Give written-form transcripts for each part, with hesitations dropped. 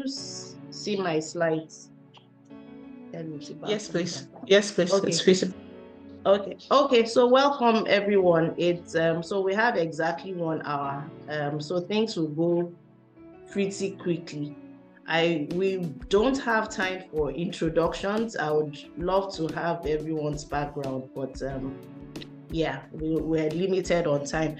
see my slides? Yes, please. Yes, please. Okay. It's visible. Okay. So welcome everyone. It's so we have exactly 1 hour. So things will go pretty quickly. We don't have time for introductions. I would love to have everyone's background, but yeah, we're limited on time.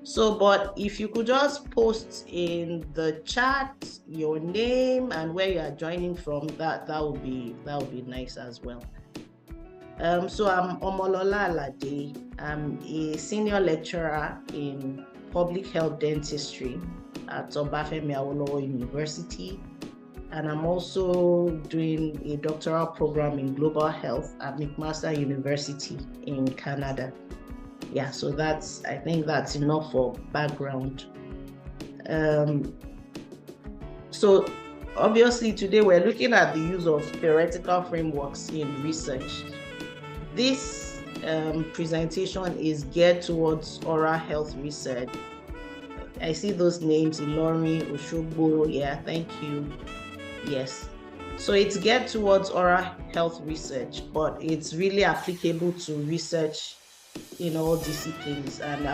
So, but if you could just post in the chat your name and where you are joining from, that would be nice as well. So I'm Omolola Alade. I'm a senior lecturer in public health dentistry at Obafemi Awolowo University, and I'm also doing a doctoral program in global health at McMaster University in Canada. Yeah, so I think that's enough for background. So obviously today we're looking at the use of theoretical frameworks in research. This presentation is geared towards oral health research. I see those names, Ilori, Oshogbo, yeah, thank you. Yes. So it's geared towards oral health research, but it's really applicable to research in all disciplines, and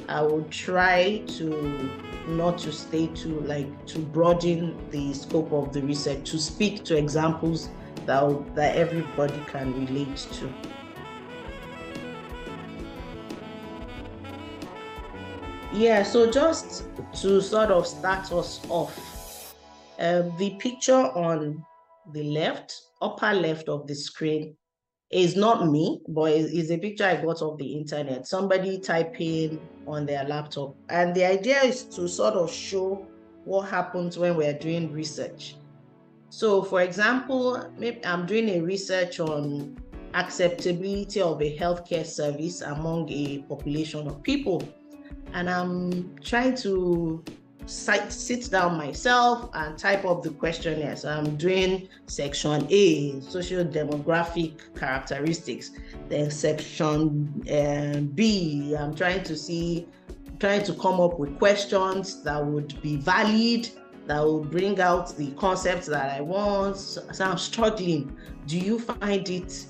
I will try to not to stay to broaden the scope of the research, to speak to examples that everybody can relate to. Yeah, so just to sort of start us off, the picture on the left, upper left of the screen is not me, but it's a picture I got off the internet, somebody typing on their laptop. And the idea is to sort of show what happens when we're doing research. So for example, maybe I'm doing a research on acceptability of a healthcare service among a population of people. And I'm trying to sit down myself and type up the questionnaire. So I'm doing section A, social demographic characteristics. Then section B, I'm trying to come up with questions that would be valid, that will bring out the concepts that I want. So I'm struggling. Do you find this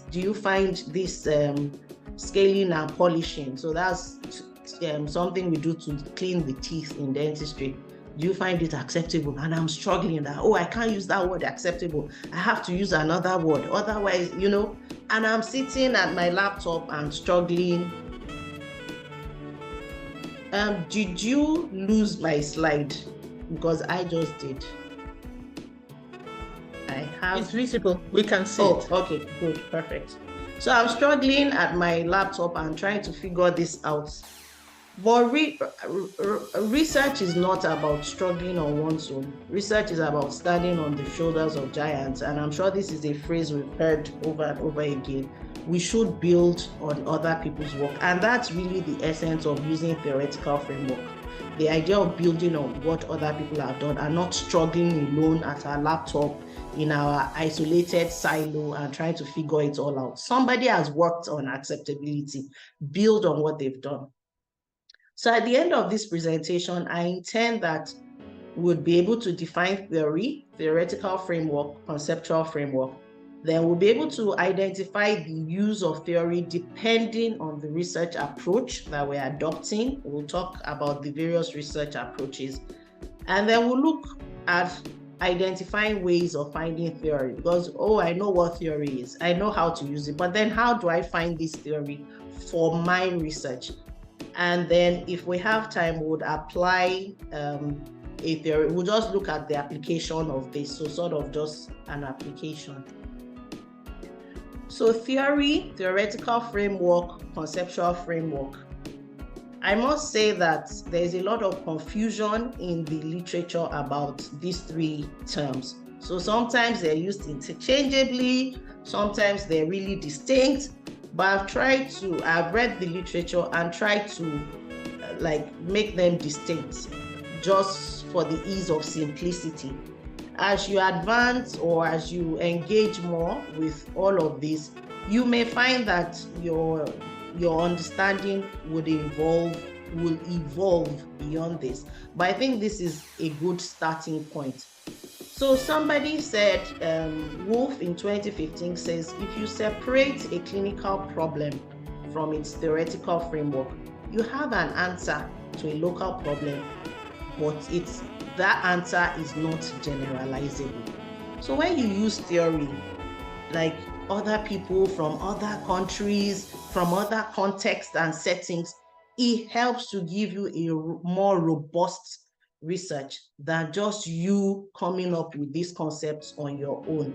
scaling and polishing? So that's something we do to clean the teeth in dentistry. Do you find it acceptable? And I'm struggling that, I can't use that word acceptable. I have to use another word. Otherwise, and I'm sitting at my laptop and struggling. Did you lose my slide? Because I just did. It's visible. We can see it. Okay, good, perfect. So I'm struggling at my laptop and trying to figure this out. But research is not about struggling on one's own. Research is about standing on the shoulders of giants. And I'm sure this is a phrase we've heard over and over again. We should build on other people's work. And that's really the essence of using theoretical framework. The idea of building on what other people have done and not struggling alone at our laptop in our isolated silo and trying to figure it all out. Somebody has worked on acceptability. Build on what they've done. So at the end of this presentation, I intend that we'll be able to define theory, theoretical framework, conceptual framework. Then we'll be able to identify the use of theory depending on the research approach that we're adopting. We'll talk about the various research approaches. And then we'll look at identifying ways of finding theory, because, I know what theory is. I know how to use it, but then how do I find this theory for my research? And then if we have time, we would apply a theory. We'll just look at the application of this. So sort of just an application. So theory, theoretical framework, conceptual framework. I must say that there's a lot of confusion in the literature about these three terms. So sometimes they're used interchangeably, sometimes they're really distinct, but I've read the literature and tried to make them distinct just for the ease of simplicity. As you advance or as you engage more with all of this, you may find that your understanding will evolve beyond this. But I think this is a good starting point. So somebody said, Wolf in 2015 says, if you separate a clinical problem from its theoretical framework, you have an answer to a local problem, but that answer is not generalizable. So when you use theory, like other people from other countries, from other contexts and settings, it helps to give you a more robust research than just you coming up with these concepts on your own.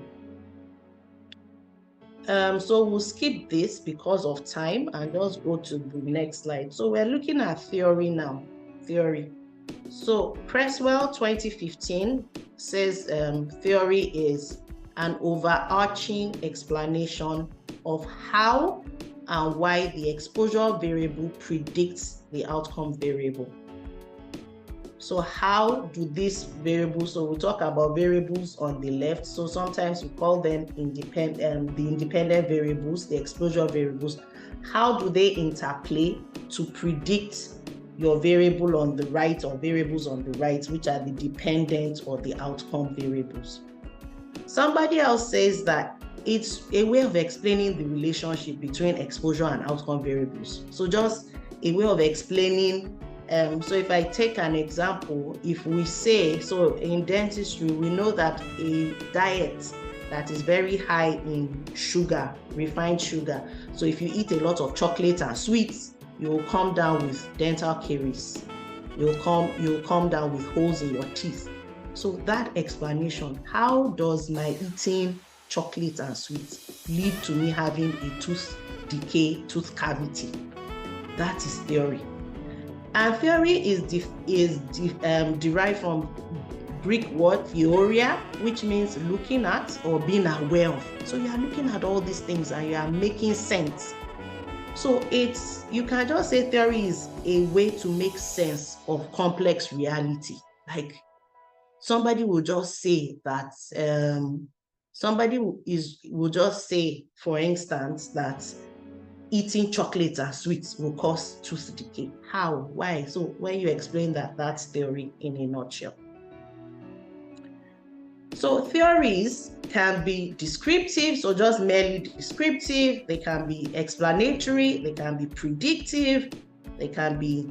So we'll skip this because of time and just go to the next slide. So we're looking at theory now, theory. So Creswell 2015 says theory is an overarching explanation of how and why the exposure variable predicts the outcome variable. So how do these variables, so we'll talk about variables on the left. So sometimes we call them the independent variables, the exposure variables. How do they interplay to predict your variable on the right or variables on the right, which are the dependent or the outcome variables? Somebody else says that it's a way of explaining the relationship between exposure and outcome variables. So just a way of explaining. So if I take an example, if we say, so in dentistry, we know that a diet that is very high in sugar, refined sugar. So if you eat a lot of chocolate and sweets, you will come down with dental caries. You'll come down with holes in your teeth. So that explanation, how does my eating chocolate and sweets lead to me having a tooth decay, tooth cavity? That is theory. And theory is derived from Greek word theoria, which means looking at or being aware of. So you are looking at all these things and you are making sense. So you can just say theory is a way to make sense of complex reality. Like somebody will just say that, will just say, for instance, that eating chocolate and sweets will cause tooth decay. How? Why? So when you explain that, that's theory in a nutshell. So theories can be descriptive, so just merely descriptive. They can be explanatory. They can be predictive. They can be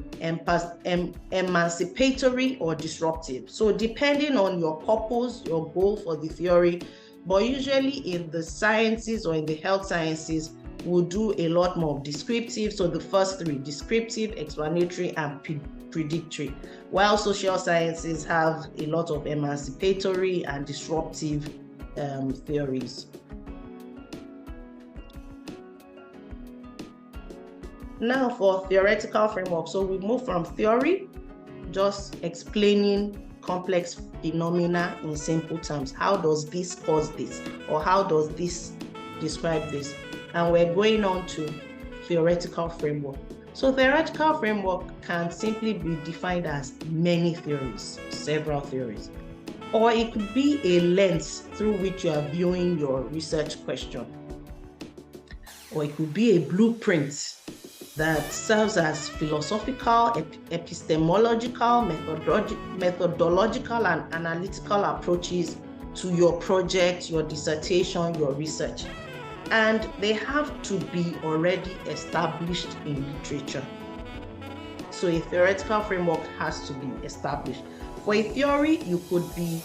emancipatory or disruptive. So depending on your purpose, your goal for the theory, but usually in the sciences or in the health sciences, we'll do a lot more descriptive. So the first three, descriptive, explanatory, and predictory. While social sciences have a lot of emancipatory and disruptive theories. Now for theoretical framework. So we move from theory, just explaining complex phenomena in simple terms. How does this cause this? Or how does this describe this? And we're going on to theoretical framework. So theoretical framework can simply be defined as many theories, several theories, or it could be a lens through which you are viewing your research question, or it could be a blueprint that serves as philosophical, epistemological, methodological, and analytical approaches to your project, your dissertation, your research. And they have to be already established in literature. So a theoretical framework has to be established. For a theory, you could be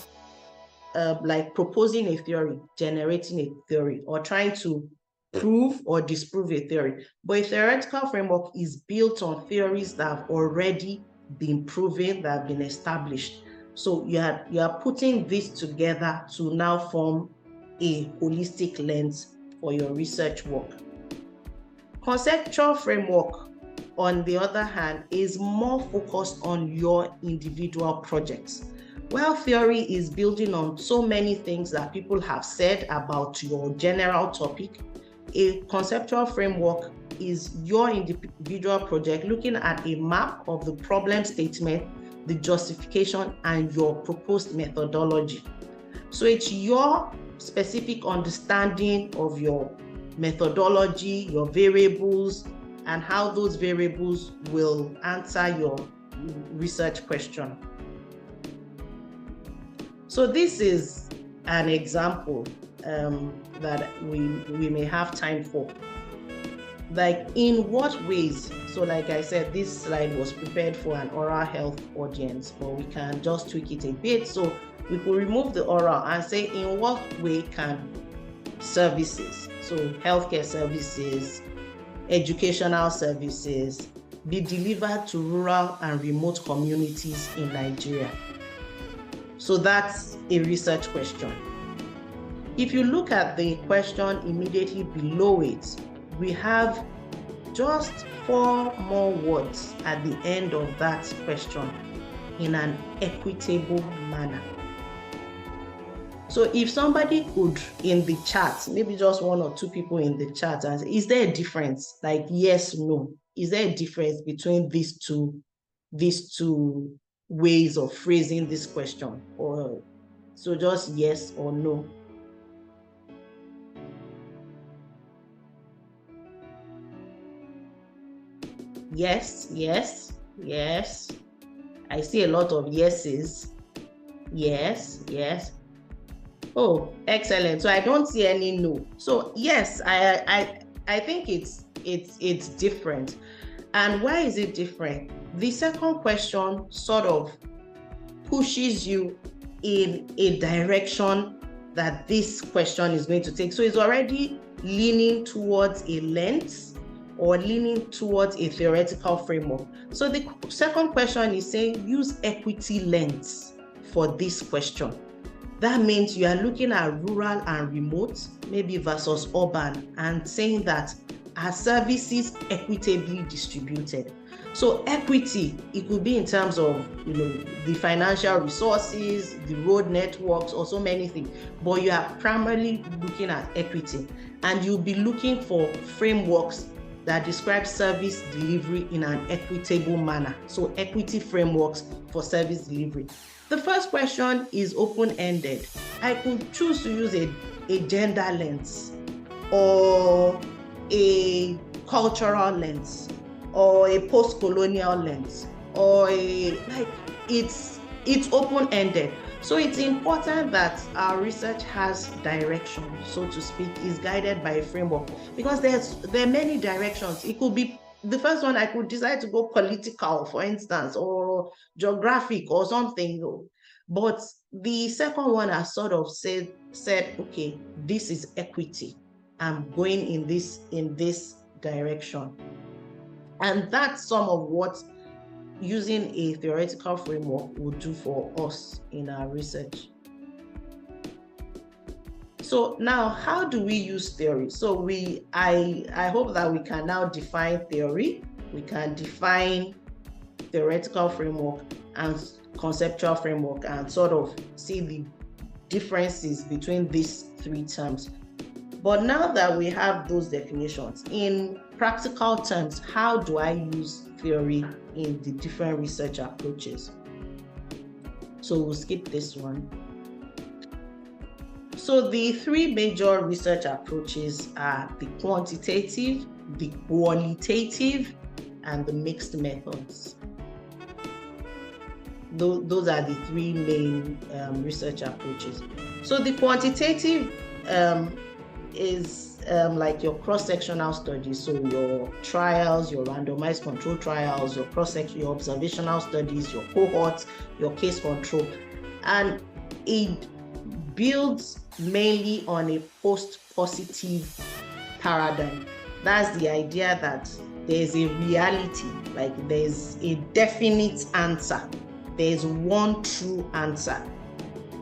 like proposing a theory, generating a theory, or trying to prove or disprove a theory. But a theoretical framework is built on theories that have already been proven, that have been established. So you are putting this together to now form a holistic lens for your research work. Conceptual framework, on the other hand, is more focused on your individual projects. While theory is building on so many things that people have said about your general topic, a conceptual framework is your individual project looking at a map of the problem statement, the justification, and your proposed methodology. So it's your specific understanding of your methodology, your variables, and how those variables will answer your research question. So this is an example that we may have time for. Like, in what ways? So like I said, this slide was prepared for an oral health audience, but we can just tweak it a bit. So we could remove the oral and say, in what way can services, so healthcare services, educational services, be delivered to rural and remote communities in Nigeria? So that's a research question. If you look at the question immediately below it, we have just 4 more words at the end of that question: in an equitable manner. So if somebody could, in the chat, maybe just 1 or 2 people in the chat, and say, is there a difference? Like, yes, no. Is there a difference between these two ways of phrasing this question? Or so just yes or no. Yes, yes, yes. I see a lot of yeses. Yes, yes. Oh, excellent. So I don't see any no. So yes, I think it's different. And why is it different? The second question sort of pushes you in a direction that this question is going to take. So it's already leaning towards a lens or leaning towards a theoretical framework. So the second question is saying use equity lens for this question. That means you are looking at rural and remote, maybe versus urban, and saying that are services equitably distributed? So equity, it could be in terms of, the financial resources, the road networks, or so many things, but you are primarily looking at equity, and you'll be looking for frameworks that describe service delivery in an equitable manner. So equity frameworks for service delivery. The first question is open-ended. I could choose to use a gender lens, or a cultural lens, or a post-colonial lens, or it's open-ended. So it's important that our research has direction, so to speak, is guided by a framework, because there are many directions. It could be, the first one, I could decide to go political, for instance, or geographic or something. But the second one has sort of said, okay, this is equity. I'm going in this direction. And that's some of what using a theoretical framework will do for us in our research. So now, how do we use theory? So I hope that we can now define theory. We can define theoretical framework and conceptual framework, and sort of see the differences between these 3 terms. But now that we have those definitions, in practical terms, how do I use theory in the different research approaches? So we'll skip this one. So the 3 major research approaches are the quantitative, the qualitative, and the mixed methods. Those are the 3 main research approaches. So the quantitative is like your cross-sectional studies, so your trials, your randomized control trials, your your observational studies, your cohorts, your case control, and it builds mainly on a post-positive paradigm. That's the idea that there's a reality, like there's a definite answer, there's one true answer.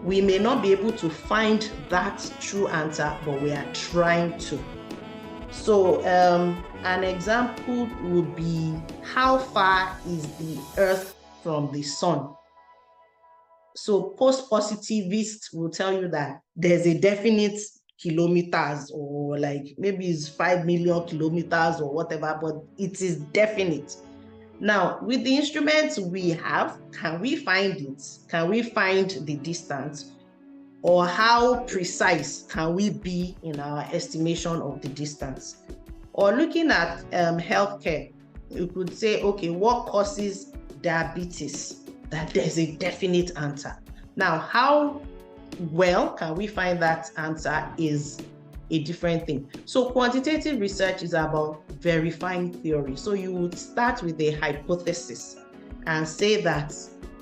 We may not be able to find that true answer, but we are trying to. So an example would be, how far is the Earth from the sun? So post-positivists will tell you that there's a definite kilometers, or like maybe it's 5 million kilometers or whatever, but it is definite. Now, with the instruments we have, can we find it? Can we find the distance? Or how precise can we be in our estimation of the distance? Or looking at healthcare, you could say, okay, what causes diabetes? That there's a definite answer. Now, how well, can we find that answer is a different thing. So quantitative research is about verifying theory. So you would start with a hypothesis and say that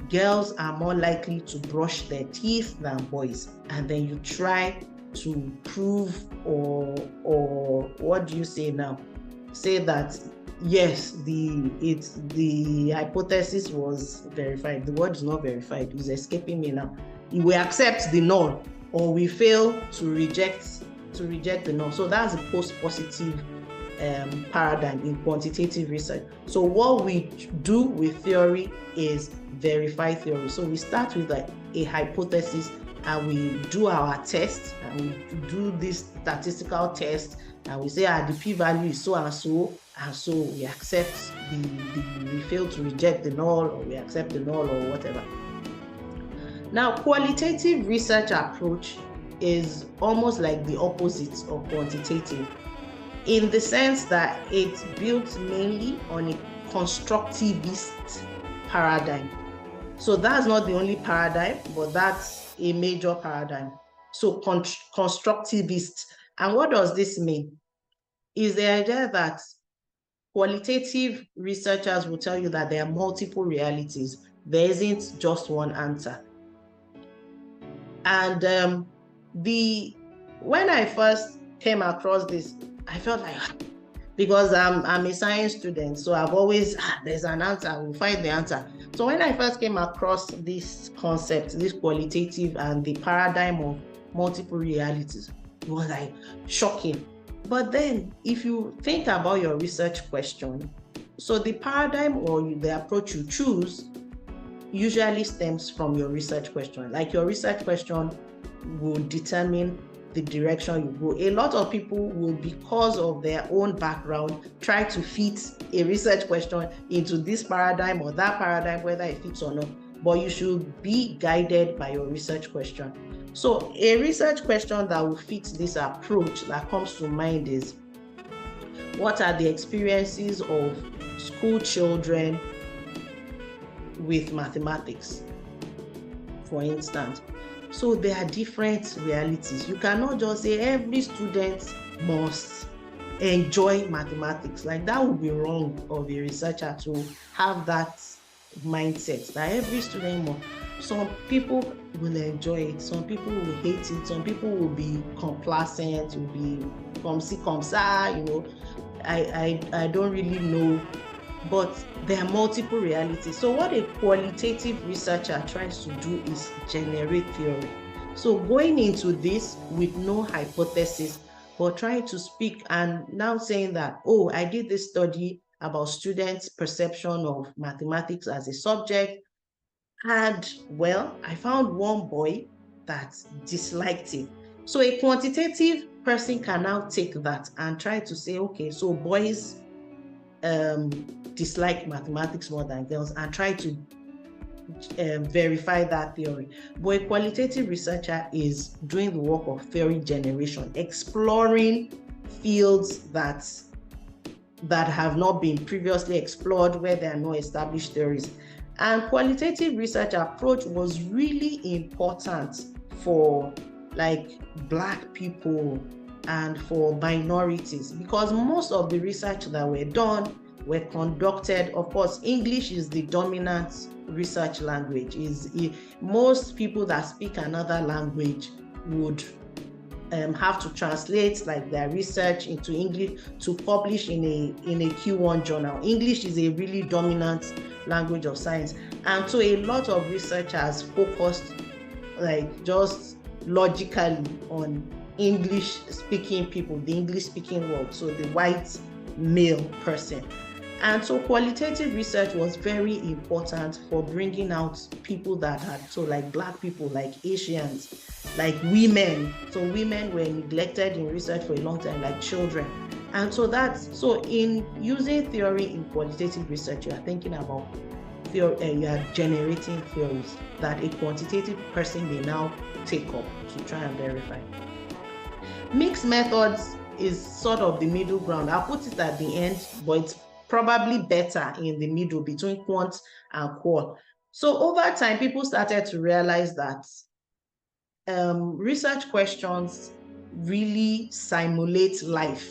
girls are more likely to brush their teeth than boys. And then you try to prove or what do you say now? Say that yes, the hypothesis was verified. The word is not verified, it's escaping me now. We accept the null or we fail to reject the null. So that's a post-positive paradigm in quantitative research. So what we do with theory is verify theory. So we start with a hypothesis and we do our test and we do this statistical test and we say the p-value is so and so we accept we fail to reject the null or we accept the null or whatever. Now, qualitative research approach is almost like the opposite of quantitative in the sense that it's built mainly on a constructivist paradigm. So that's not the only paradigm, but that's a major paradigm. So constructivist. And what does this mean? Is the idea that qualitative researchers will tell you that there are multiple realities. There isn't just one answer. And when I first came across this, I felt like, because I'm a science student, so I've always, there's an answer, we'll find the answer. So when I first came across this concept, this qualitative and the paradigm of multiple realities, it was like shocking. But then if you think about your research question, so the paradigm or the approach you choose usually stems from your research question. Like your research question will determine the direction you go. A lot of people will, because of their own background, try to fit a research question into this paradigm or that paradigm, whether it fits or not. But you should be guided by your research question. So a research question that will fit this approach that comes to mind is, what are the experiences of school children with mathematics, for instance? So there are different realities. You cannot just say every student must enjoy mathematics. Like that would be wrong of a researcher to have that mindset that every student must. Some people will enjoy it, some people will hate it, some people will be complacent, will be comme ci, comme ça, you know. I don't really know, but there are multiple realities. So what a qualitative researcher tries to do is generate theory. So going into this with no hypothesis, but trying to speak and now saying that, oh, I did this study about students' perception of mathematics as a subject. And well, I found one boy that disliked it. So a quantitative person can now take that and try to say, okay, so boys dislike mathematics more than girls, and try to verify that theory. But a qualitative researcher is doing the work of theory generation, exploring fields that have not been previously explored, where there are no established theories. And qualitative research approach was really important for like Black people and for minorities, because most of the research that were done were conducted, of course, English is the dominant research language. Most people that speak another language would have to translate like their research into English to publish in a Q1 journal. English is a really dominant language of science, and so a lot of researchers focused like just logically on English speaking people, the English speaking world, so the white male person. And so qualitative research was very important for bringing out people that had, so like Black people, like Asians, like women. So women were neglected in research for a long time, like children. And so in using theory in qualitative research, you are thinking about theory, you are generating theories that a quantitative person may now take up to try and verify. Mixed methods is sort of the middle ground. I'll put it at the end, but it's probably better in the middle between quant and qual. So over time, people started to realize that research questions really simulate life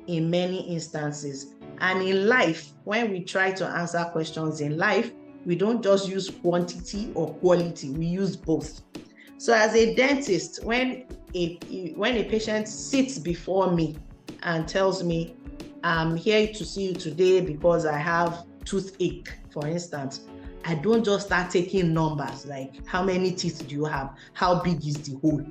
in many instances. And in life, when we try to answer questions in life, we don't just use quantity or quality, we use both. So as a dentist, when a patient sits before me and tells me, I'm here to see you today because I have toothache, for instance, I don't just start taking numbers like how many teeth do you have, how big is the hole,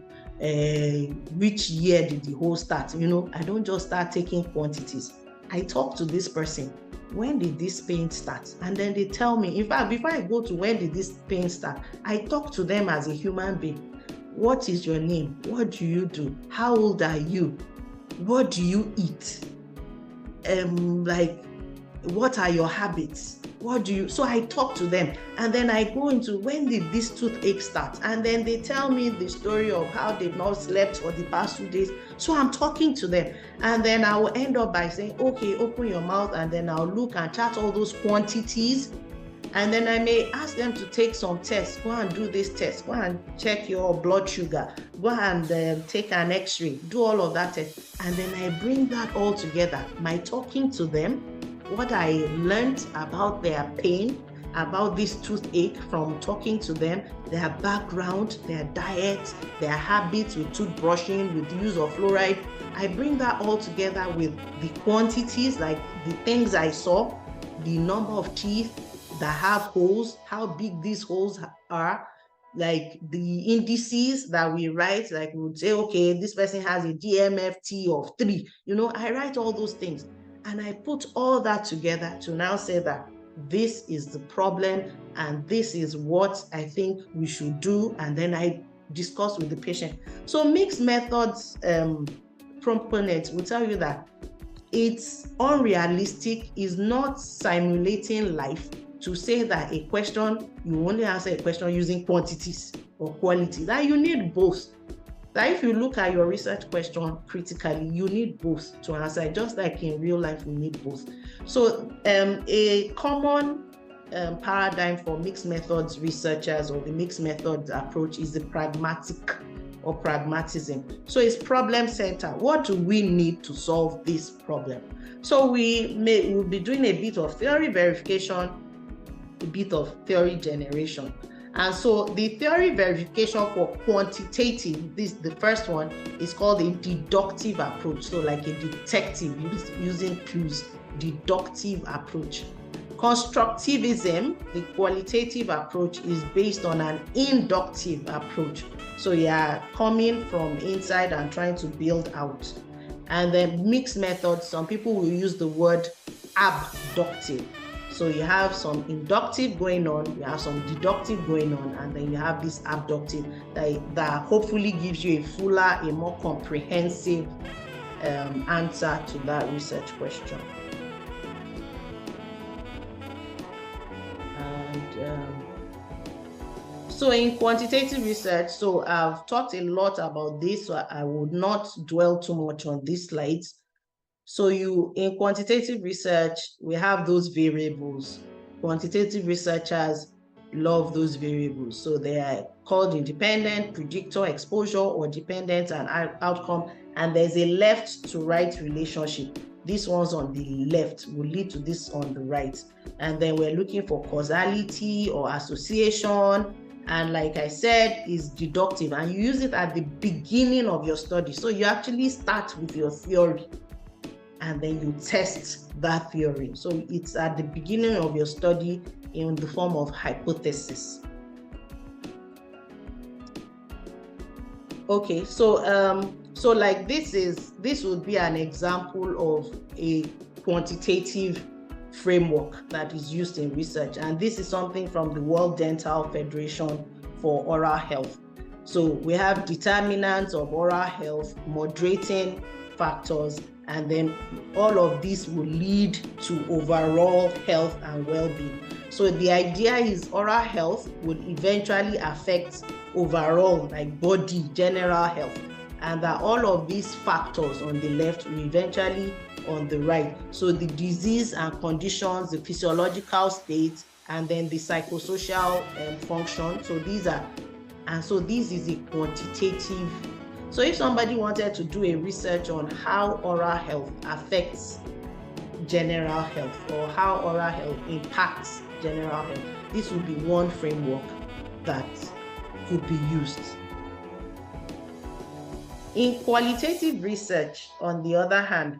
which year did the hole start? I don't just start taking quantities. I talk to this person, when did this pain start? And then they tell me. In fact, before I go to when did this pain start, I talk to them as a human being. What is your name? What do you do? How old are you? What do you eat? What are your habits? So I talk to them, and then I go into when did this toothache start? And then they tell me the story of how they've not slept for the past 2 days. So I'm talking to them, and then I will end up by saying, okay, open your mouth, and then I'll look and chart all those quantities. And then I may ask them to take some tests. Go and do this test. Go and check your blood sugar. Go and take an x-ray. Do all of that test. And then I bring that all together. My talking to them, what I learned about their pain, about this toothache from talking to them, their background, their diet, their habits with toothbrushing, with the use of fluoride. I bring that all together with the quantities, like the things I saw, the number of teeth that have holes, how big these holes are, like the indices that we write, like we would say, okay, this person has a DMFT of 3. I write all those things. And I put all that together to now say that this is the problem and this is what I think we should do. And then I discuss with the patient. So mixed methods proponents will tell you that it's unrealistic, is not simulating life to say that a question, you only answer a question using quantities or quality, that you need both. That if you look at your research question critically, you need both to answer. Just like in real life, we need both. So a common paradigm for mixed methods researchers or the mixed methods approach is the pragmatic or pragmatism. So it's problem center. What do we need to solve this problem? So we'll be doing a bit of theory verification, a bit of theory generation. And so the theory verification for quantitative, the first one is called a deductive approach. So like a detective using clues, deductive approach. Constructivism, the qualitative approach, is based on an inductive approach. So you are coming from inside and trying to build out. And then mixed methods, some people will use the word abductive. So you have some inductive going on, you have some deductive going on, and then you have this abductive that hopefully gives you a fuller, a more comprehensive answer to that research question. And so in quantitative research, so I've talked a lot about this, so I would not dwell too much on these slides. So in quantitative research, we have those variables. Quantitative researchers love those variables. So they are called independent, predictor, exposure, or dependent and outcome. And there's a left to right relationship. This one's on the left will lead to this on the right. And then we're looking for causality or association. And like I said, is deductive. And you use it at the beginning of your study. So you actually start with your theory, and then you test that theory. So it's at the beginning of your study in the form of hypothesis. Okay, so like this would be an example of a quantitative framework that is used in research. And this is something from the World Dental Federation for Oral Health. So we have determinants of oral health, moderating factors, and then all of this will lead to overall health and well-being. So the idea is oral health would eventually affect overall, like body, general health, and that all of these factors on the left will eventually on the right. So the disease and conditions, the physiological state, and then the psychosocial function. So these are And so this is a quantitative. So if somebody wanted to do a research on how oral health affects general health, or how oral health impacts general health, this would be one framework that could be used. In qualitative research, on the other hand,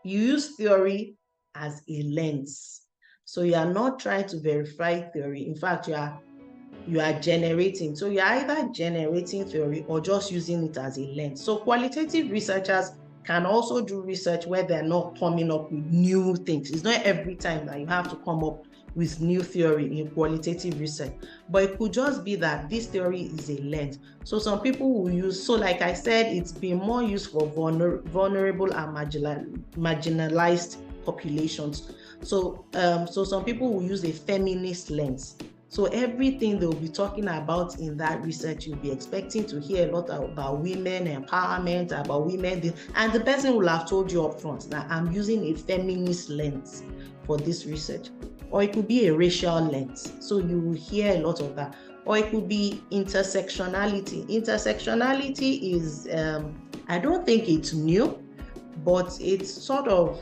you use theory as a lens. So you are not trying to verify theory. In fact, you are generating. So you're either generating theory or just using it as a lens. So qualitative researchers can also do research where they're not coming up with new things. It's not every time that you have to come up with new theory in qualitative research, but it could just be that this theory is a lens. So some people will use, so like I said, it's been more used for vulnerable and marginalized populations. So some people will use a feminist lens. So everything they'll be talking about in that research, you'll be expecting to hear a lot about women empowerment, about women, and the person will have told you up front that I'm using a feminist lens for this research. Or it could be a racial lens. So you will hear a lot of that. Or it could be intersectionality. Intersectionality is, I don't think it's new, but it's sort of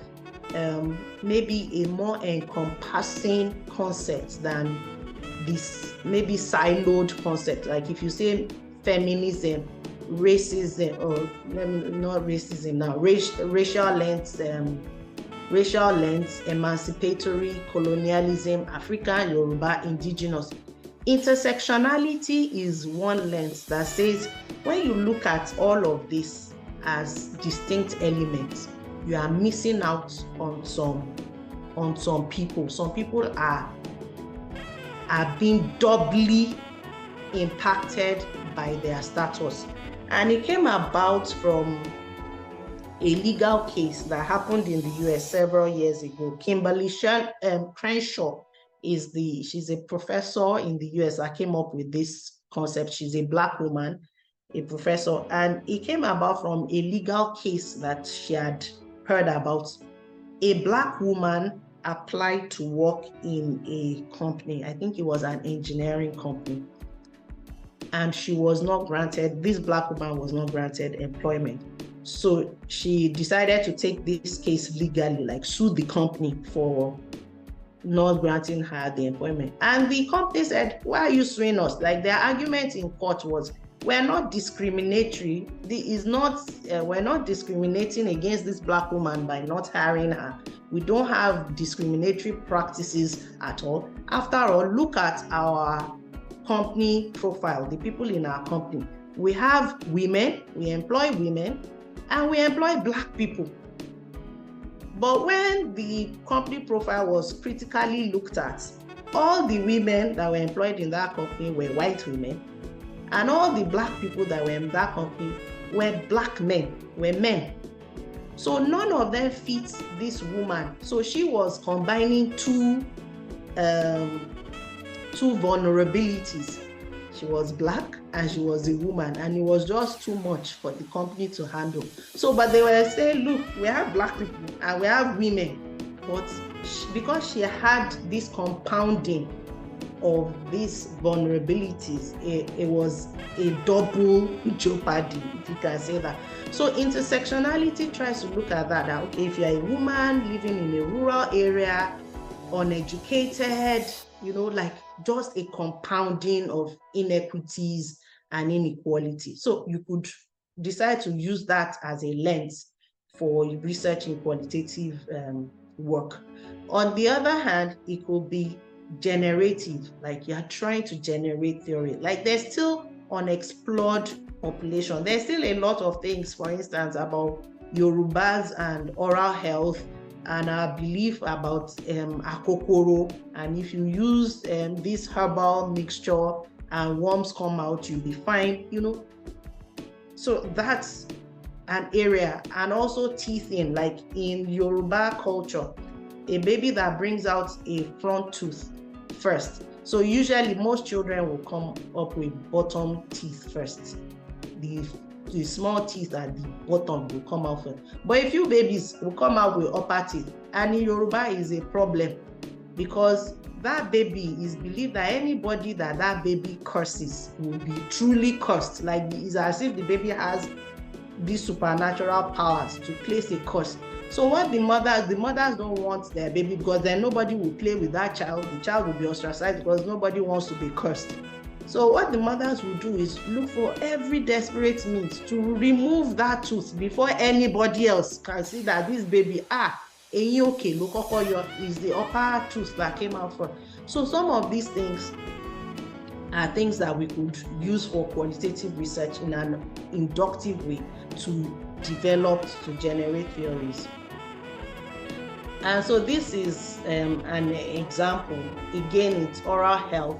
maybe a more encompassing concept than this maybe siloed concept. Like if you say feminism, racism, or not racism now, racial lens, emancipatory, colonialism, African, Yoruba, indigenous. Intersectionality is one lens that says when you look at all of this as distinct elements, you are missing out on some people. Some people are being doubly impacted by their status. And it came about from a legal case that happened in the US several years ago. Kimberly Crenshaw she's a professor in the US that came up with this concept. She's a Black woman, a professor, and it came about from a legal case that she had heard about. A Black woman applied to work in a company. I think it was an engineering company. And she was not granted, this Black woman was not granted employment. So she decided to take this case legally, like sue the company for not granting her the employment. And the company said, why are you suing us? Like their argument in court was, we're not discriminatory. We're not discriminating against this Black woman by not hiring her. We don't have discriminatory practices at all. After all, look at our company profile, the people in our company. We have women, we employ women, and we employ Black people. But when the company profile was critically looked at, all the women that were employed in that company were white women, and all the Black people that were in that company were Black men, were men. So none of them fit this woman. So she was combining two vulnerabilities. She was Black and she was a woman, and it was just too much for the company to handle. So, but they were saying, look, we have Black people and we have women, but because she had this compounding of these vulnerabilities, it was a double jeopardy, if you can say that. So intersectionality tries to look at that. Okay, if you're a woman living in a rural area, uneducated, like just a compounding of inequities and inequality. So you could decide to use that as a lens for research in qualitative work. On the other hand, it could be generative, like you're trying to generate theory. Like there's still unexplored population. There's still a lot of things, for instance, about Yorubas and oral health, and our belief about akokoro, and if you use this herbal mixture and worms come out, you'll be fine, So that's an area. And also teething, like in Yoruba culture, a baby that brings out a front tooth first. So usually most children will come up with bottom teeth first. The small teeth at the bottom will come out first. But a few babies will come out with upper teeth. And in Yoruba is a problem because that baby is believed that anybody that baby curses will be truly cursed. Like it's as if the baby has these supernatural powers to place a curse. So what the mothers don't want their baby, because then nobody will play with that child. The child will be ostracized because nobody wants to be cursed. So what the mothers will do is look for every desperate means to remove that tooth before anybody else can see that this baby, okay, look, is the upper tooth that came out from. So some of these things are things that we could use for qualitative research in an inductive way to develop, to generate theories. And so this is an example. Again, it's oral health.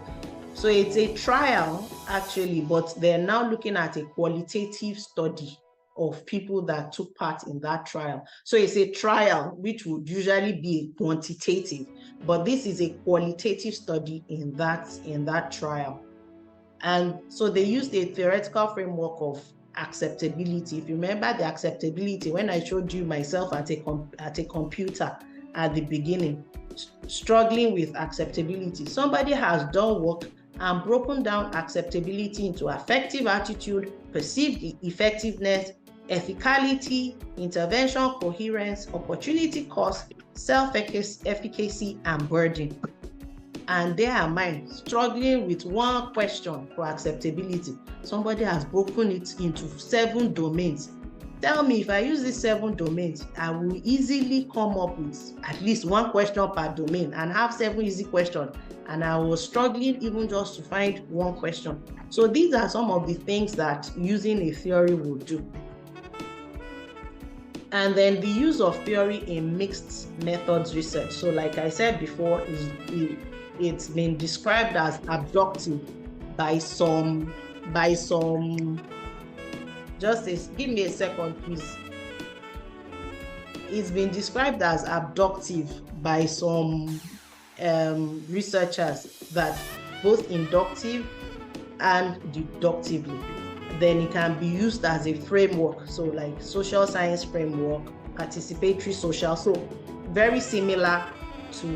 So it's a trial actually, but they're now looking at a qualitative study of people that took part in that trial. So it's a trial which would usually be quantitative, but this is a qualitative study in that trial. And so they used a theoretical framework of acceptability. If you remember the acceptability, when I showed you myself at a computer at the beginning, struggling with acceptability, somebody has done work and broken down acceptability into affective attitude, perceived effectiveness, ethicality, intervention, coherence, opportunity cost, self-efficacy, and burden. And there am I struggling with one question for acceptability. Somebody has broken it into 7 domains. Tell me, if I use these 7 domains, I will easily come up with at least 1 question per domain and have 7 easy questions. And I was struggling even just to find 1 question. So these are some of the things that using a theory will do. And then the use of theory in mixed methods research. So like I said before, it's been described as abductive by some, give me a second, please. It's been described as abductive by some researchers, that both inductive and deductively. Then it can be used as a framework, so like social science framework, participatory social, so very similar to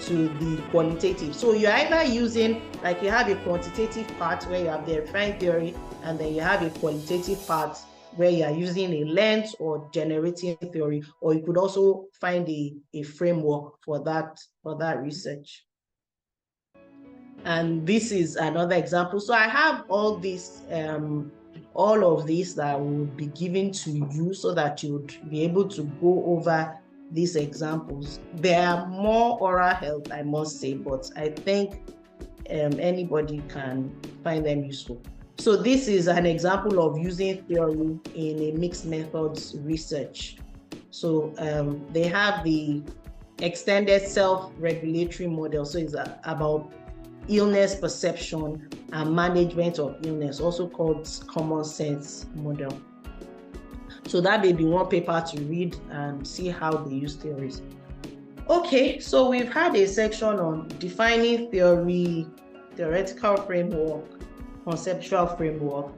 the qualitative. So you're either using, like you have a quantitative part where you have the refined theory, and then you have a qualitative part where you are using a lens or generating theory, or you could also find a framework for that research. And this is another example. So I have all this, all of this that will be given to you so that you would be able to go over these examples. There are more oral health, I must say, but I think anybody can find them useful. So this is an example of using theory in a mixed methods research. So they have the extended self-regulatory model. So it's about illness perception and management of illness, also called common sense model. So that may be 1 paper to read and see how they use theories. Okay, so we've had a section on defining theory, theoretical framework, conceptual framework.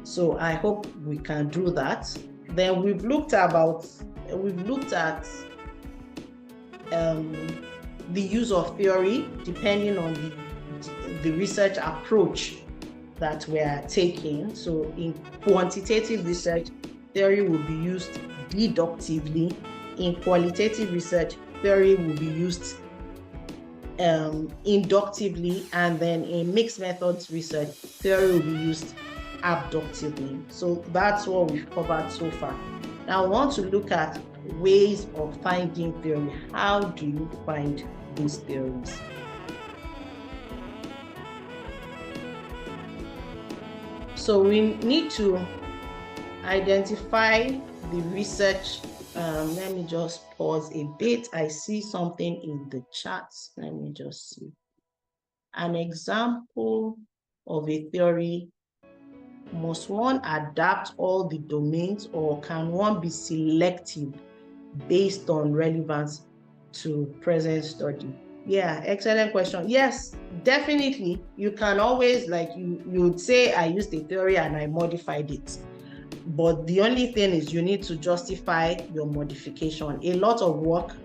So I hope we can do that. Then we've looked at the use of theory depending on the research approach that we are taking. So in quantitative research, theory will be used deductively. In qualitative research, theory will be used inductively, and then in mixed methods research, theory will be used abductively. So that's what we've covered so far. Now I want to look at ways of finding theory. How do you find these theories? So we need to identify the research. Let me just pause a bit. I see something in the chat. Let me just see. An example of a theory: must one adapt all the domains, or can one be selective based on relevance to present study? Yeah, excellent question. Yes, definitely. You can always, like you would say, I used a theory and I modified it. But the only thing is you need to justify your modification. A lot of work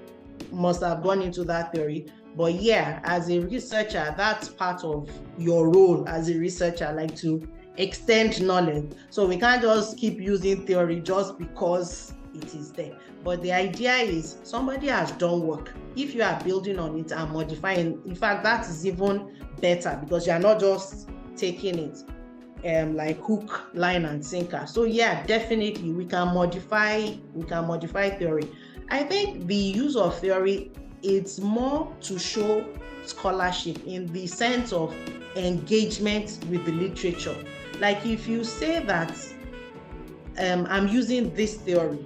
must have gone into that theory. But yeah, as a researcher, that's part of your role as a researcher, like to extend knowledge. So we can't just keep using theory just because it is there. But the idea is somebody has done work. If you are building on it and modifying, in fact, that is even better because you are not just taking it like hook, line, and sinker. So yeah, definitely we can modify theory. I think the use of theory, it's more to show scholarship in the sense of engagement with the literature. Like if you say that I'm using this theory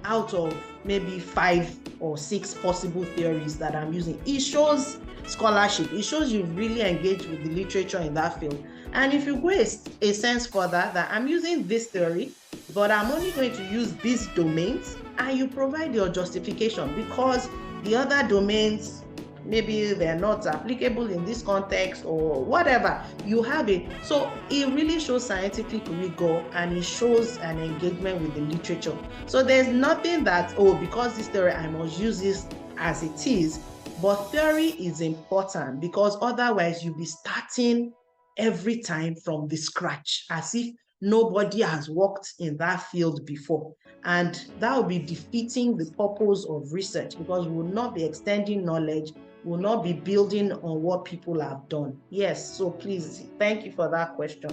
out of maybe 5 or 6 possible theories that I'm using, it shows scholarship. It shows you really engaged with the literature in that field. And if you go a sense further, that I'm using this theory, but I'm only going to use these domains, and you provide your justification because the other domains, maybe they're not applicable in this context or whatever, you have it. So it really shows scientific rigor and it shows an engagement with the literature. So there's nothing that, oh, because this theory, I must use this as it is. But theory is important because otherwise you'll be starting every time from the scratch as if nobody has worked in that field before. And that will be defeating the purpose of research because we will not be extending knowledge, we will not be building on what people have done. Yes, so please, thank you for that question.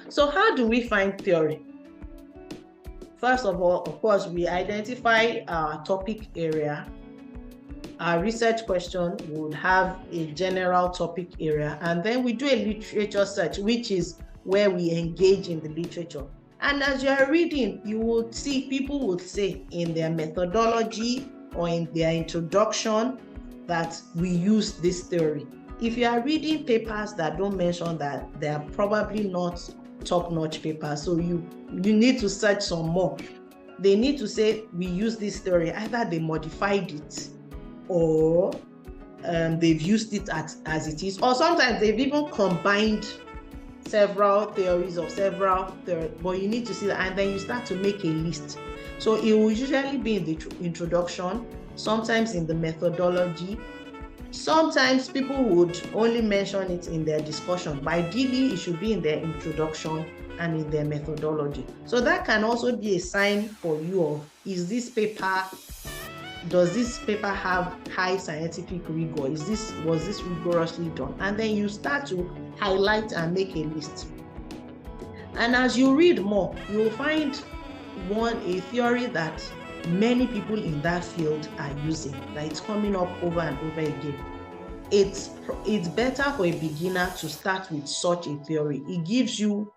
So how do we find theory? First of all, of course, we identify our topic area. Our research question would have a general topic area, and then we do a literature search, which is where we engage in the literature. And as you are reading, you will see people would say in their methodology or in their introduction that we use this theory. If you are reading papers that don't mention that, they are probably not top-notch papers, so you need to search some more. They need to say we use this theory. Either they modified it or they've used it as it is, or sometimes they've even combined several theories or several theories, but you need to see that, and then you start to make a list. So it will usually be in the introduction, sometimes in the methodology, sometimes people would only mention it in their discussion, but ideally it should be in their introduction and in their methodology. So that can also be a sign for you of, does this paper have high scientific rigor? Was this rigorously done? And then you start to highlight and make a list. And as you read more, you will find a theory that many people in that field are using, that it's coming up over and over again. It's better for a beginner to start with such a theory. It gives you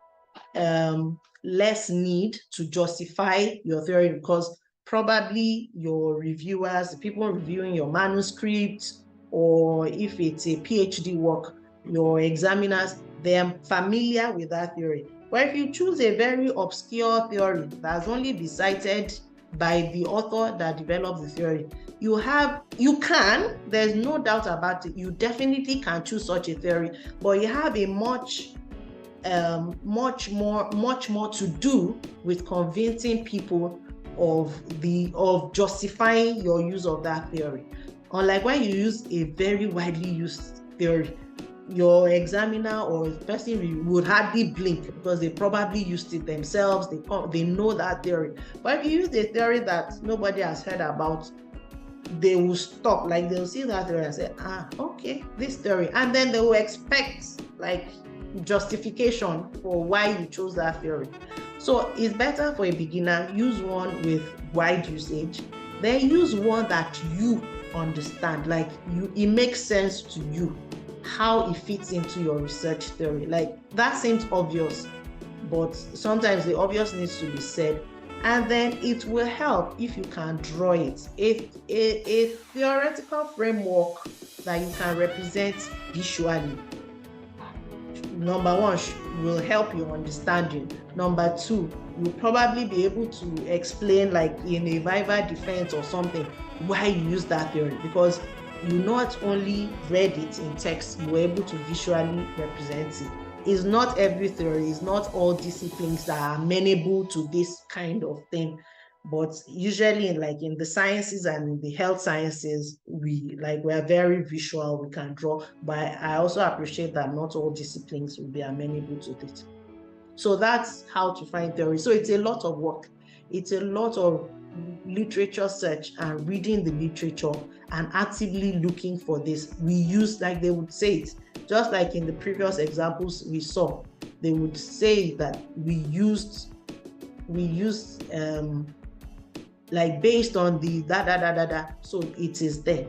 less need to justify your theory because probably your reviewers, the people reviewing your manuscript, or if it's a PhD work, your examiners, they're familiar with that theory. But if you choose a very obscure theory that's only been cited by the author that developed the theory, there's no doubt about it, you definitely can choose such a theory, but you have a much more to do with convincing people of justifying your use of that theory. Unlike when you use a very widely used theory, your examiner or the person would hardly blink because they probably used it themselves, they know that theory. But if you use a theory that nobody has heard about, they will stop, like they'll see that theory and say, okay, this theory, and then they will expect like justification for why you chose that theory. So it's better for a beginner, use one with wide usage, then use one that you understand, like it makes sense to you, how it fits into your research theory. Like that seems obvious, but sometimes the obvious needs to be said. And then it will help if you can draw it. A theoretical framework that you can represent visually. Number one, will help your understanding. Number two, you'll probably be able to explain, like in a viva defense or something, why you use that theory, because you not only read it in text, you were able to visually represent it. It's not every theory, it's not all disciplines that are amenable to this kind of thing. But usually in the sciences and in the health sciences, we are very visual, we can draw, but I also appreciate that not all disciplines will be amenable to it. So that's how to find theory. So it's a lot of work. It's a lot of literature search and reading the literature and actively looking for this. We use, like they would say it, just like in the previous examples we saw, they would say that we used like based on the so it is there.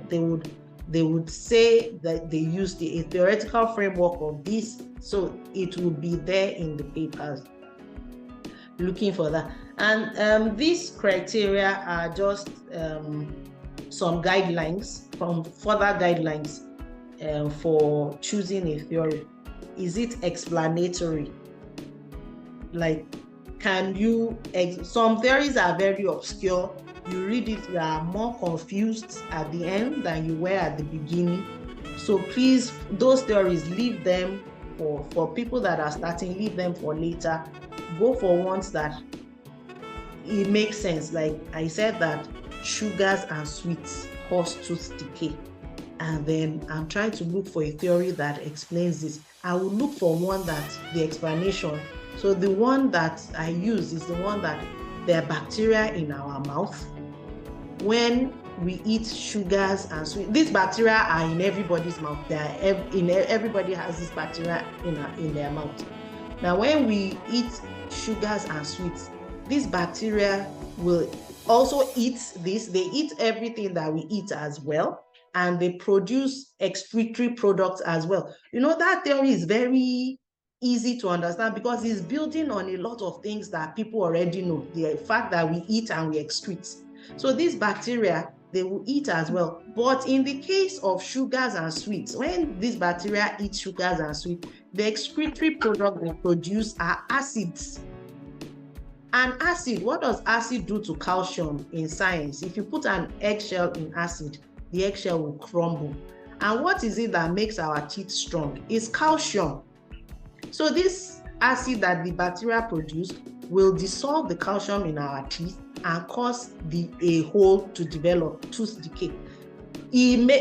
They would say that they used a theoretical framework of this, so it will be there in the papers. Looking for that. And these criteria are just some guidelines, from further guidelines for choosing a theory. Is it explanatory? Like, can you, some theories are very obscure. You read it, you are more confused at the end than you were at the beginning. So please, those theories, leave them for people that are starting, leave them for later. Go for ones that it makes sense. Like I said, that sugars and sweets cause tooth decay. And then I'm trying to look for a theory that explains this. I will look for one that the explanation. So the one that I use is the one that there are bacteria in our mouth. When we eat sugars and sweets, these bacteria are in everybody's mouth. Everybody has this bacteria in their mouth. Now, when we eat sugars and sweets, these bacteria will also eat this. They eat everything that we eat as well, and they produce excretory products as well. That theory is very easy to understand because it's building on a lot of things that people already know. The fact that we eat and we excrete. So these bacteria, they will eat as well. But in the case of sugars and sweets, when these bacteria eat sugars and sweets, the excretory product they produce are acids. And acid, what does acid do to calcium in science? If you put an eggshell in acid, the eggshell will crumble. And what is it that makes our teeth strong? It's calcium. So this acid that the bacteria produce will dissolve the calcium in our teeth and cause a hole to develop, tooth decay.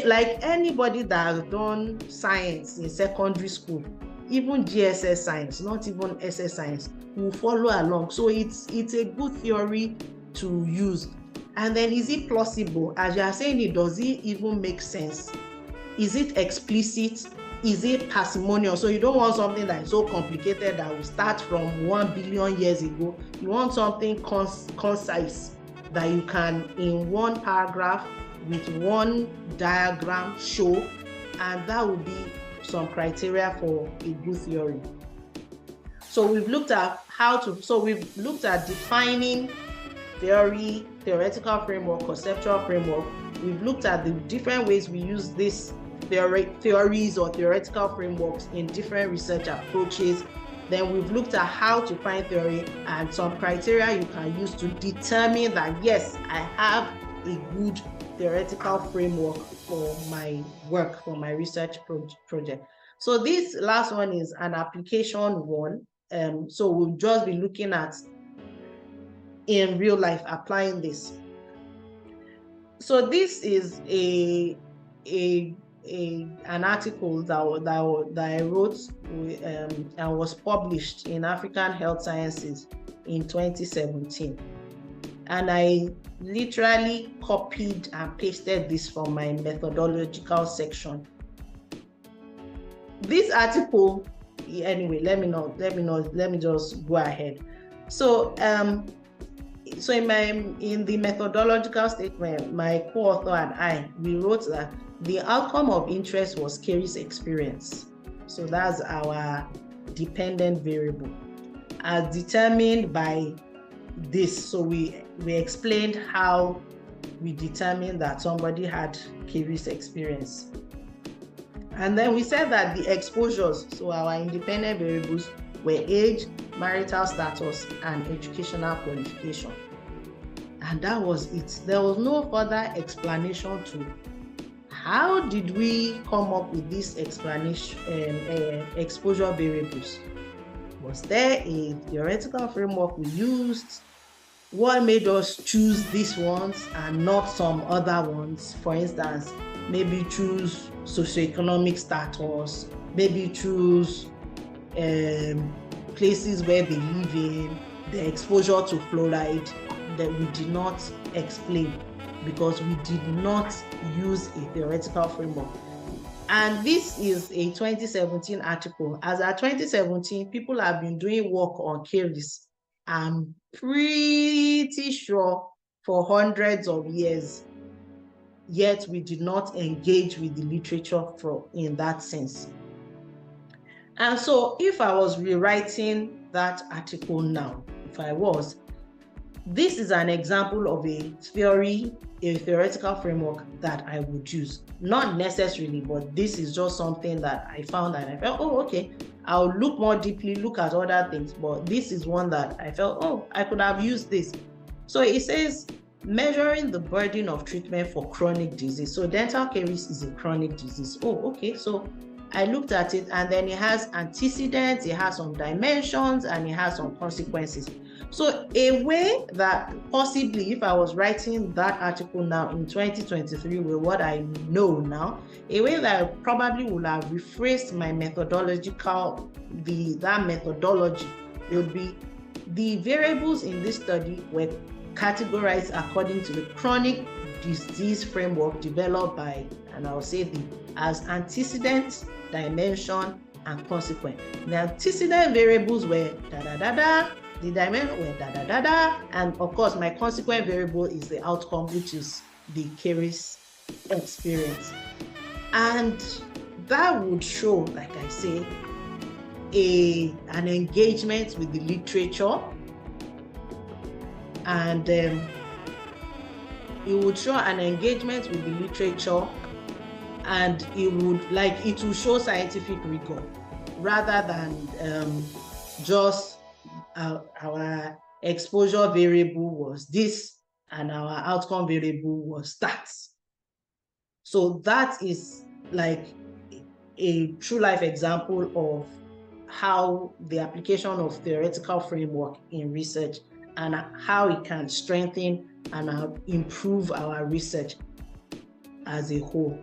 Like anybody that has done science in secondary school, even GSS science, not even SS science, will follow along. So it's a good theory to use. And then, is it plausible? As you are saying, does it even make sense? Is it explicit? Is it parsimonious? So you don't want something that is so complicated that will start from 1 billion years ago. You want something concise that you can, in one paragraph with one diagram, show, and that will be some criteria for a good theory. So we've looked at we've looked at defining theory, theoretical framework, conceptual framework. We've looked at the different ways we use this theories or theoretical frameworks in different research approaches. Then we've looked at how to find theory and some criteria you can use to determine that, yes, I have a good theoretical framework for my work, for my research project. So this last one is an application one. So we'll just be looking at in real life applying this. So this is an article that I wrote and was published in African Health Sciences in 2017. And I literally copied and pasted this from my methodological section. This article, anyway, let me just go ahead. So in the methodological statement, my co-author and I, we wrote that the outcome of interest was Carey's experience. So that's our dependent variable, as determined by this. So we explained how we determined that somebody had Carey's experience. And then we said that the exposures, so our independent variables, were age, marital status, and educational qualification. And that was it. There was no further explanation to how did we come up with these explanation exposure variables. Was there a theoretical framework we used? what made us choose these ones and not some other ones? For instance, maybe choose socioeconomic status, maybe choose places where they live in, the exposure to fluoride, that we did not explain because we did not use a theoretical framework. And this is a 2017 article. As at 2017, people have been doing work on caries, I'm pretty sure, for hundreds of years, yet we did not engage with the literature in that sense. And so if I was rewriting that article now, if I was, this is an example of a theoretical framework that I would use. Not necessarily, but this is just something that I found and I felt, oh, okay, I'll look more deeply, look at other things, but this is one that I felt, oh, I could have used this. So it says, measuring the burden of treatment for chronic disease. So dental caries is a chronic disease. Oh, okay, so I looked at it, and then it has antecedents, it has some dimensions, and it has some consequences. So a way that possibly, if I was writing that article now in 2023 with what I know now, a way that I probably would have rephrased my that methodology, it would be, the variables in this study were categorized according to the chronic disease framework developed by, and I'll say as antecedents, dimension, and consequence. The antecedent variables were da-da-da-da, the dimension were da-da-da-da, and of course my consequent variable is the outcome, which is the caries experience. And that would show, like I say, an engagement with the literature, and it would show an engagement with the literature, and it will show scientific rigor rather than just our exposure variable was this and our outcome variable was that. So that is like a true life example of how the application of theoretical framework in research and how it can strengthen and improve our research as a whole.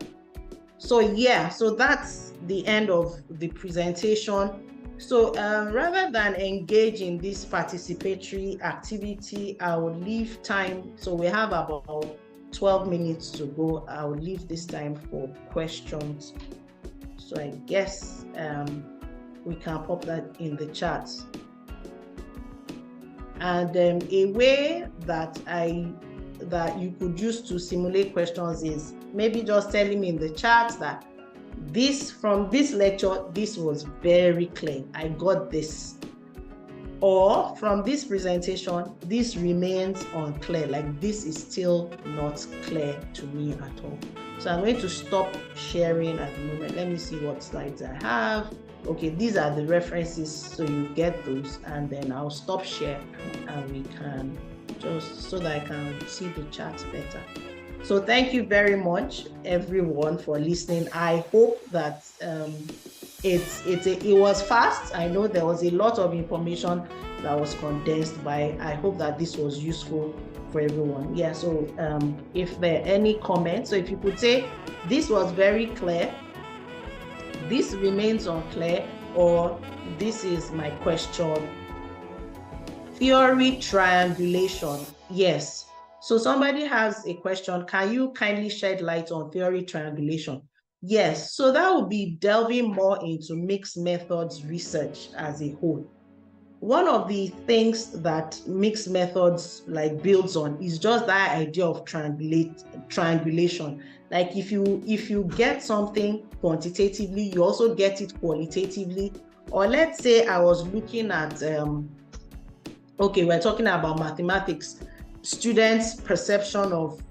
So yeah, so that's the end of the presentation. So rather than engage in this participatory activity, I will leave time. So we have about 12 minutes to go. I will leave this time for questions. So I guess we can pop that in the chat. And a way that you could use to simulate questions is maybe just telling me in the chat that from this lecture, this was very clear, I got this. Or from this presentation, this remains unclear, like this is still not clear to me at all. So I'm going to stop sharing at the moment. Let me see what slides I have. Okay, these are the references, so you get those, and then I'll stop share and we can just so that I can see the chat better. So thank you very much, everyone, for listening. I hope that it was fast. I know there was a lot of information that was condensed, but I hope that this was useful for everyone. Yeah, so if there are any comments, so if you could say, this was very clear, this remains unclear, or this is my question. Theory triangulation, yes. So somebody has a question, can you kindly shed light on theory triangulation? Yes, so that would be delving more into mixed methods research as a whole. One of the things that mixed methods builds on is just that idea of triangulation. Like if you get something quantitatively, you also get it qualitatively. Or let's say I was looking at, okay, we're talking about mathematics, students' perception of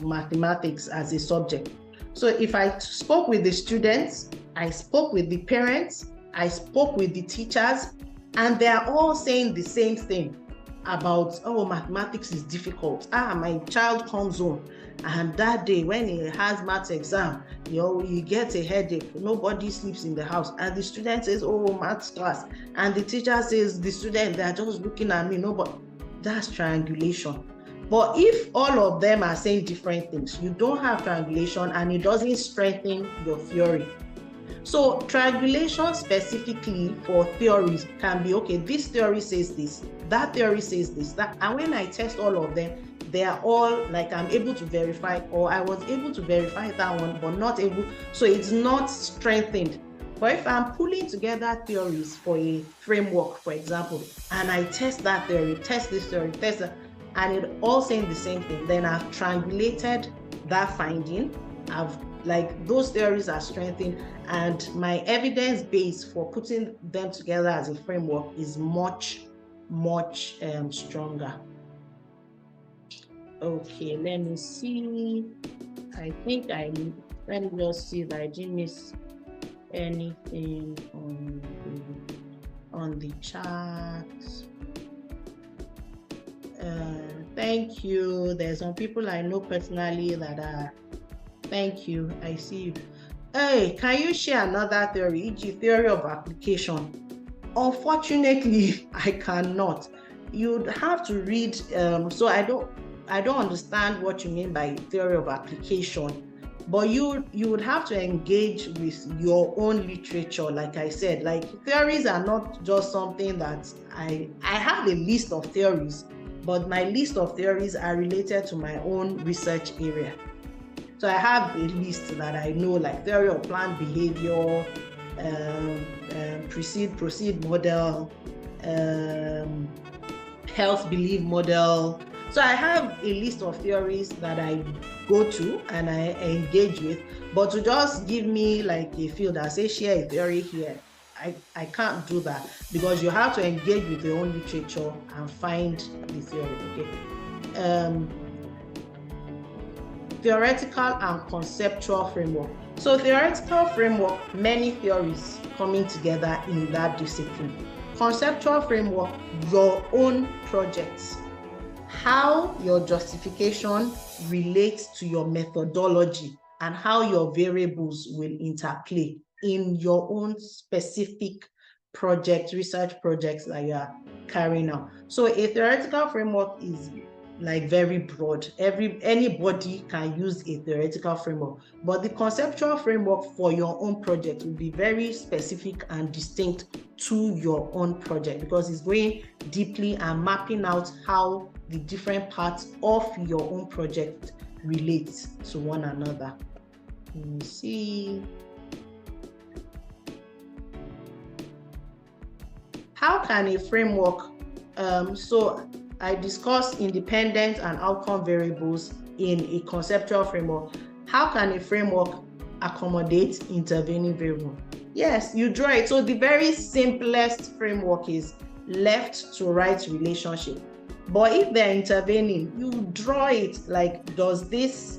mathematics as a subject. So if I spoke with the students, I spoke with the parents, I spoke with the teachers, and they're all saying the same thing about, oh, mathematics is difficult. My child comes home, and that day when he has maths exam, he gets a headache. Nobody sleeps in the house. And the student says, oh, maths class. And the teacher says, the student, they're just looking at me. Nobody. That's triangulation. But if all of them are saying different things, you don't have triangulation and it doesn't strengthen your theory. So triangulation specifically for theories can be, okay, this theory says this, that theory says this, that, and when I test all of them, they are all like, I'm able to verify, or I was able to verify that one, but not able, so it's not strengthened. But if I'm pulling together theories for a framework, for example, and I test that theory, test this theory, test that, and it all saying the same thing, then I've triangulated that finding, like those theories are strengthened, and my evidence base for putting them together as a framework is much stronger. Okay, let me see. I think let me just see that I didn't miss anything on the chat. Thank you. There's some people I know personally that are. Thank you. I see you. Hey, can you share another theory, e.g., theory of application? Unfortunately, I cannot. You'd have to read. So I don't understand what you mean by theory of application, but you would have to engage with your own literature. Like I said, like theories are not just something that I have a list of theories, but my list of theories are related to my own research area. So I have a list that I know, like theory of plant behavior, proceed model, health belief model. So I have a list of theories that I go to and I engage with, but to just give me like a field that says share a theory here, I can't do that, because you have to engage with your own literature and find the theory. Okay. Theoretical and conceptual framework. So theoretical framework, many theories coming together in that discipline. Conceptual framework, your own projects, how your justification relates to your methodology and how your variables will interplay in your own specific project, research projects that you are carrying out. So a theoretical framework is like very broad. Anybody can use a theoretical framework, but the conceptual framework for your own project will be very specific and distinct to your own project, because it's going deeply and mapping out how the different parts of your own project relate to one another. Let me see. How can a framework, so I discussed independent and outcome variables in a conceptual framework. How can a framework accommodate intervening variable? Yes, you draw it. So the very simplest framework is left to right relationship. But if they're intervening, you draw it like, does this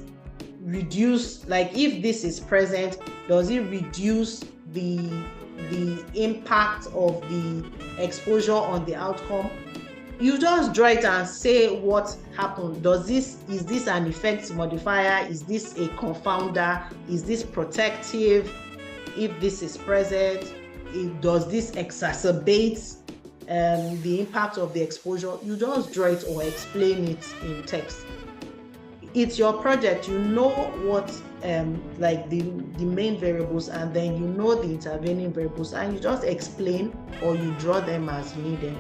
reduce, like if this is present, does it reduce the impact of the exposure on the outcome? You just draw it and say what happened. Is this an effect modifier? Is this a confounder? Is this protective? If this is present, does this exacerbate the impact of the exposure? You just draw it or explain it in text. It's your project, you know what like the main variables, and then you know the intervening variables, and you just explain or you draw them as needed.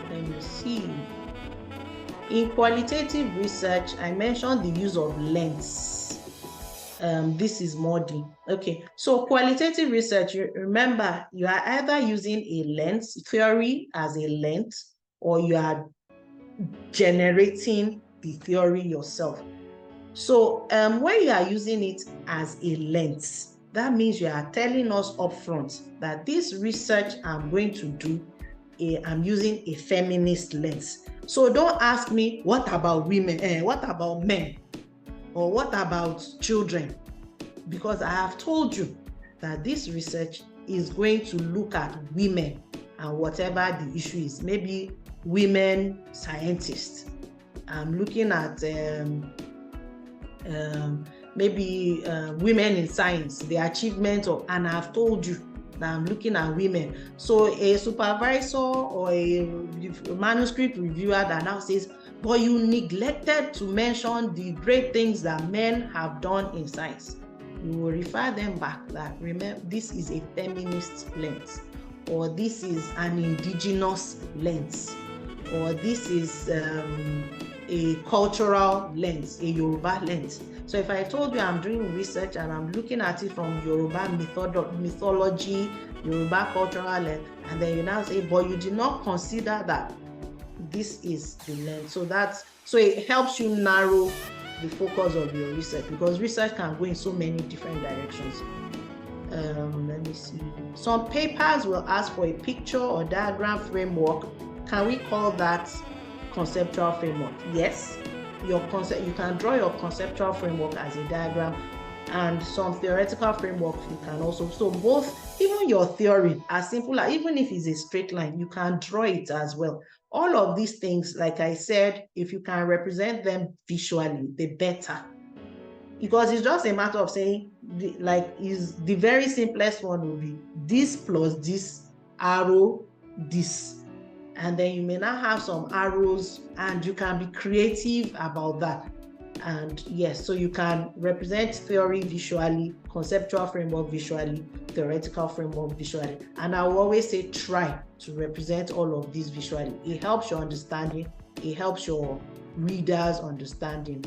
Let me see. In qualitative research, I mentioned the use of lengths. This is more deep. Okay, so qualitative research, remember, you are either using a length theory as a length, or you are generating the theory yourself. So when you are using it as a length, that means you are telling us upfront that this research I'm going to do, I'm using a feminist lens. So don't ask me, what about women? What about men? Or what about children? Because I have told you that this research is going to look at women and whatever the issue is. Maybe women scientists. I'm looking at maybe women in science, the achievement of, and I've told you that I'm looking at women. So a supervisor or a manuscript reviewer that now says, but you neglected to mention the great things that men have done in science. You will refer them back that, remember, this is a feminist lens, or this is an indigenous lens, or this is a cultural lens, a Yoruba lens. So if I told you I'm doing research and I'm looking at it from Yoruba mythology, Yoruba cultural lens, and then you now say, but you did not consider that this is the lens. So it helps you narrow the focus of your research, because research can go in so many different directions. Let me see. Some papers will ask for a picture or diagram framework. Can we call that conceptual framework? Yes. You can draw your conceptual framework as a diagram, and some theoretical frameworks you can also. So both, even your theory, as simple as, even if it's a straight line, you can draw it as well. All of these things, like I said, if you can represent them visually, the better. Because it's just a matter of saying, the very simplest one will be this plus this arrow, this. And then you may not have some arrows, and you can be creative about that. And yes, so you can represent theory visually, conceptual framework visually, theoretical framework visually. And I will always say, try to represent all of these visually. It helps your understanding. It helps your readers' understanding.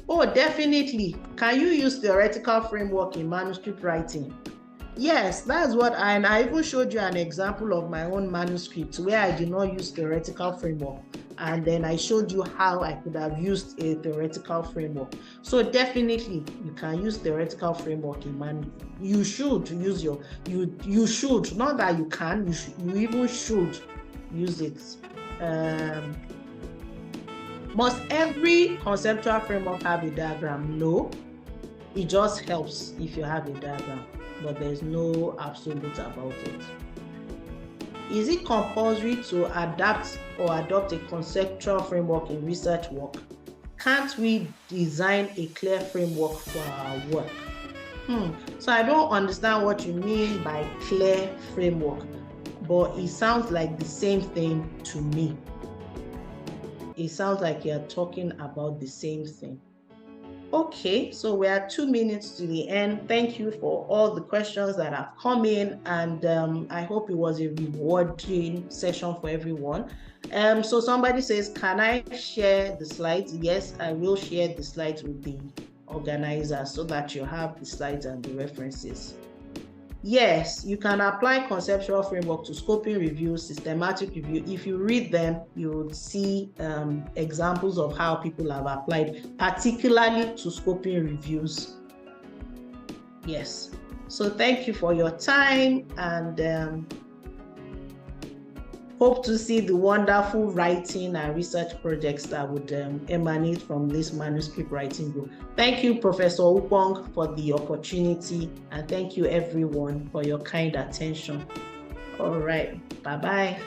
Oh, definitely. Can you use theoretical framework in manuscript writing? Yes, that's what and I even showed you an example of my own manuscript where I did not use theoretical framework. And then I showed you how I could have used a theoretical framework. So definitely you can use theoretical framework in manuscript. You should use you should, not that you can, you even should use it. Must every conceptual framework have a diagram? No, it just helps if you have a diagram, but there's no absolute about it. Is it compulsory to adapt or adopt a conceptual framework in research work? Can't we design a clear framework for our work? So I don't understand what you mean by clear framework, but it sounds like the same thing to me. It sounds like you're talking about the same thing. Okay, so we are 2 minutes to the end. Thank you for all the questions that have come in, and I hope it was a rewarding session for everyone. So somebody says, can I share the slides? Yes, I will share the slides with the organizer so that you have the slides and the references. Yes, you can apply conceptual framework to scoping review, systematic review. If you read them, you will see examples of how people have applied, particularly to scoping reviews. Yes, so thank you for your time, and hope to see the wonderful writing and research projects that would emanate from this manuscript writing group. Thank you, Professor Upong, for the opportunity, and thank you everyone for your kind attention. All right, bye-bye.